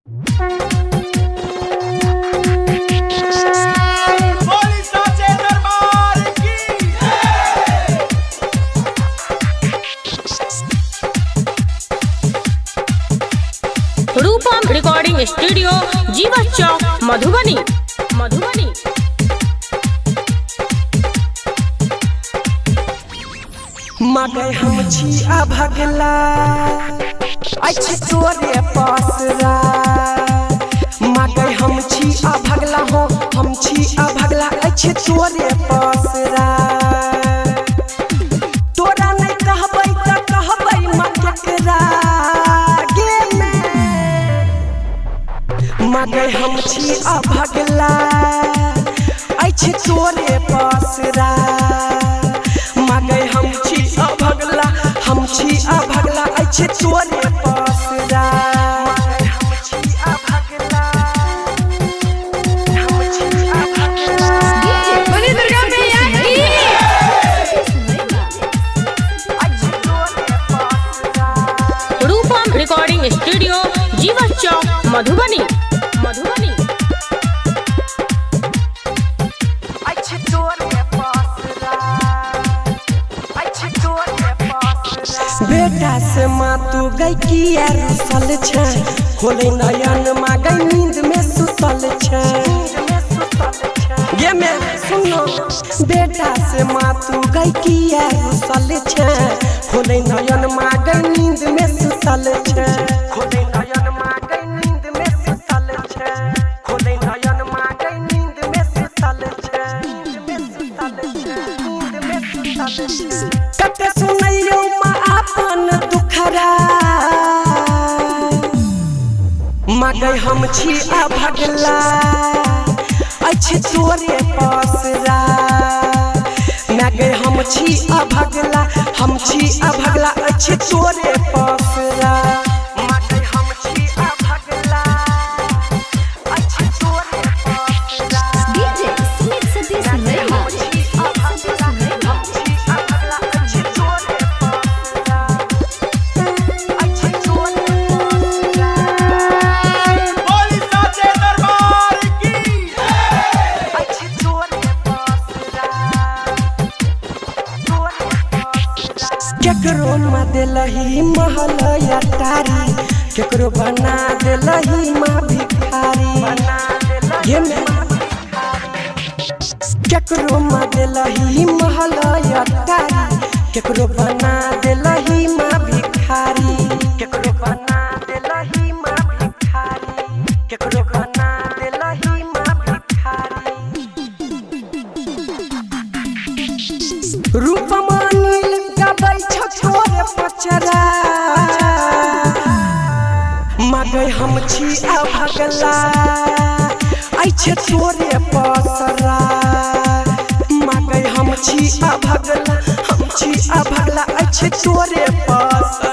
रूपम recording studio जीवा चौक मधुबनी। मगै हम छी अभगला अच्छे तोरे पासरा। मगै हम छी अभगला हो, हम छी अभगला अच्छे तोरे पासरा। तोरा नहीं कहबै त कहबै मकरा गे में। मगै हम छी अभगला अच्छे तोरे पासरा। मगै हम छी अभगला, हम छी अभगला अच्छे तोरे पासरा। हम छी अभगला, हम छी अभगला। बोली दुर्गा मैया की। अच्छे तोरे पासरा। रूपम रिकॉर्डिंग स्टूडियो जीवा चौक मधुबनी। अच्छे तोरे पासरा, अच्छे तोरे पासरा। बेटा से माँ तू गई किया रुसल छे, खोले नयन माँ गई नींद में सुतल छे। ये मैं सुनो, बेटा से माँ तू गई किया रुसल छे, खोले नयन माँ गई नींद में सुतल छे। खोले नयन माँ गई नींद में सुतल छे, खोले नयन माँ गई नींद में सुतल छे। कते सुनैयो माँ अपन दुखरा। मगै हम छी अभगला अच्छे तोरे पासरा। मगै हम छी अभगला, हम छी अभगला अच्छे तोरे पासरा। मगै हम छी अभगला अच्छे तोरे पासरा। DJ Smith Satish Naiva. केकरो माँ दिलही महल अटारी, केकरो बना दिलही माँ भिखारी। ये मैं केकरो माँ दिलही महल अटारी, केकरो बना दिलही माँ भिखारी। केकरो बना दिलही माँ भिखारी, केकरो बना दिलही माँ भिखारी। रूपमा नील गबै छोरे पचरा। मगै हम छी अभगला अच्छे तोरे पासरा। मगै हम छी अभगला, हम छी अभगला अच्छे तोरे पासरा।